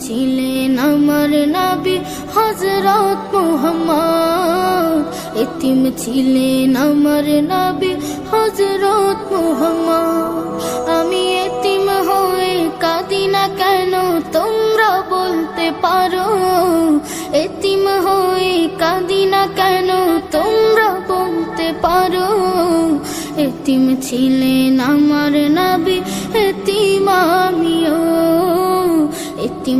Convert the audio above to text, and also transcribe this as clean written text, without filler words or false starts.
ছিলেন আমার নবী হযরত মুহাম্মদ, এতিম ছিলেন আমার নবী হযরত মুহাম্মদ। আমি এতিম হয়ে কাঁদি না কেন তোমরা বলতে পারো, এতিম হয়ে কাঁদি না কেন তোমরা বলতে পারো। এতিম ছিলেন আমার নবী